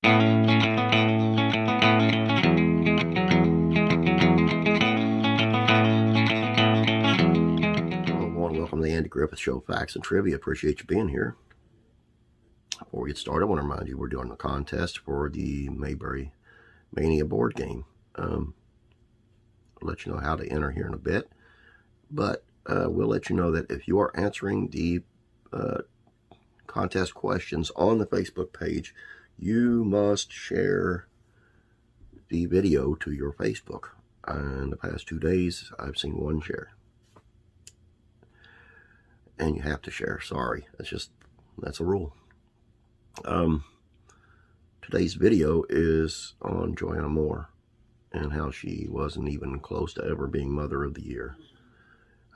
Welcome to the Andy Griffith Show, Facts and Trivia. Appreciate you being here. Before we get started, I want to remind you we're doing a contest for the Mayberry Mania board game. I'll let you know how to enter here in a bit, but we'll let you know that if you are answering the contest questions on the Facebook page, you must share the video to your Facebook. In the past 2 days, I've seen one share. And you have to share. Sorry. That's a rule. Today's video is on Joanna Moore and how she wasn't even close to ever being Mother of the Year.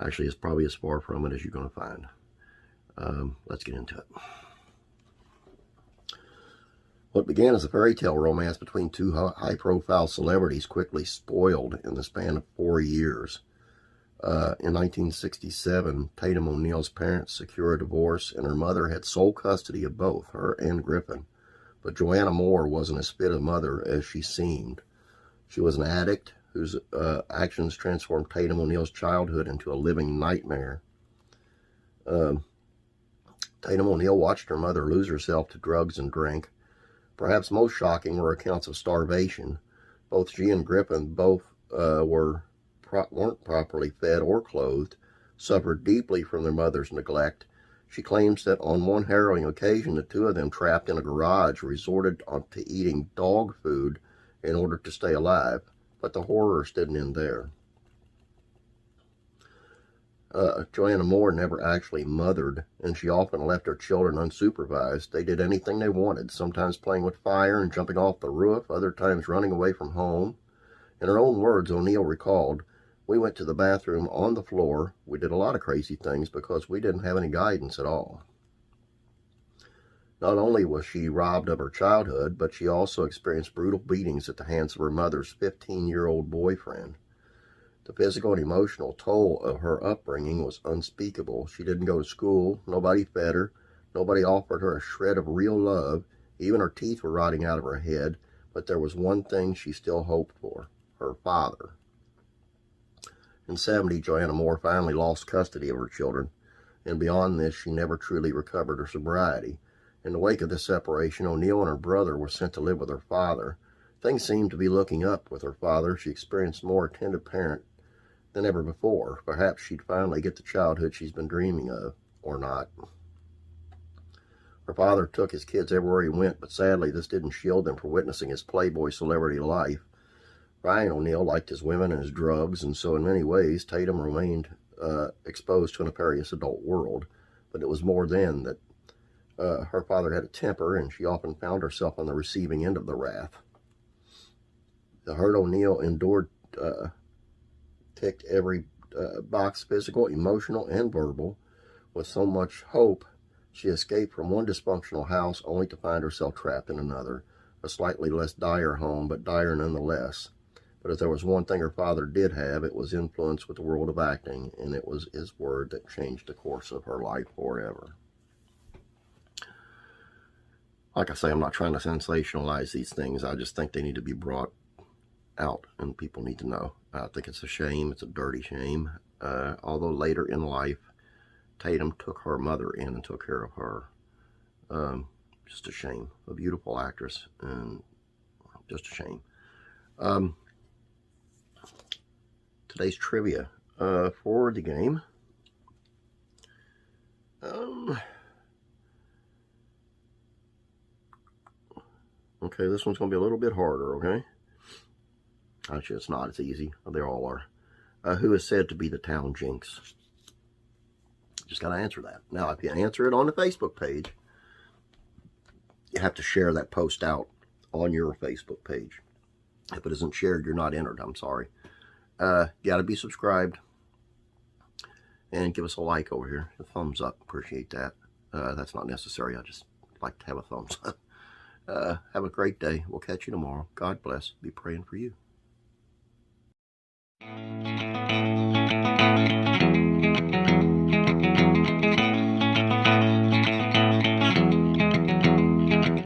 Actually, it's probably as far from it as you're going to find. Let's get into it. What began as a fairy tale romance between two high-profile celebrities quickly spoiled in the span of 4 years. In 1967, Tatum O'Neal's parents secured a divorce, and her mother had sole custody of both her and Griffin. But Joanna Moore wasn't as fit a mother as she seemed. She was an addict whose actions transformed Tatum O'Neal's childhood into a living nightmare. Tatum O'Neal watched her mother lose herself to drugs and drink. Perhaps most shocking were accounts of starvation. Both she and Griffin weren't properly fed or clothed, suffered deeply from their mother's neglect. She claims that on one harrowing occasion, the two of them, trapped in a garage, resorted to eating dog food in order to stay alive. But the horrors didn't end there. Joanna Moore never actually mothered, and she often left her children unsupervised. They did anything they wanted, sometimes playing with fire and jumping off the roof, other times running away from home. In her own words, O'Neal recalled, "We went to the bathroom on the floor. We did a lot of crazy things because we didn't have any guidance at all." Not only was she robbed of her childhood, but she also experienced brutal beatings at the hands of her mother's 15-year-old boyfriend. The physical and emotional toll of her upbringing was unspeakable. She didn't go to school. Nobody fed her. Nobody offered her a shred of real love. Even her teeth were rotting out of her head. But there was one thing she still hoped for: her father. In 1970, Joanna Moore finally lost custody of her children, and beyond this, she never truly recovered her sobriety. In the wake of this separation, O'Neal and her brother were sent to live with her father. Things seemed to be looking up with her father. She experienced a more attentive parent than ever before. Perhaps she'd finally get the childhood she's been dreaming of, or not. Her father took his kids everywhere he went, but sadly, this didn't shield them from witnessing his playboy celebrity life. Ryan O'Neal liked his women and his drugs, and so in many ways, Tatum remained exposed to a nefarious adult world. But it was more then that her father had a temper, and she often found herself on the receiving end of the wrath. The hurt O'Neal endured ticked every box, physical, emotional, and verbal. With so much hope, she escaped from one dysfunctional house only to find herself trapped in another, a slightly less dire home, but dire nonetheless. But if there was one thing her father did have, it was influence with the world of acting, and it was his word that changed the course of her life forever. Like I say, I'm not trying to sensationalize these things. I just think they need to be brought out, and people need to know. I think it's a shame. It's a dirty shame. Although later in life, Tatum took her mother in and took care of her. Just a shame. A beautiful actress, and just a shame. Today's trivia for the game. Okay, this one's going to be a little bit harder, okay? Actually, it's not. It's easy. They all are. Who is said to be the town jinx? Just got to answer that. Now, if you answer it on the Facebook page, you have to share that post out on your Facebook page. If it isn't shared, you're not entered. I'm sorry. You got to be subscribed. And give us a like over here. A thumbs up. Appreciate that. That's not necessary. I just like to have a thumbs up. Have a great day. We'll catch you tomorrow. God bless. Be praying for you.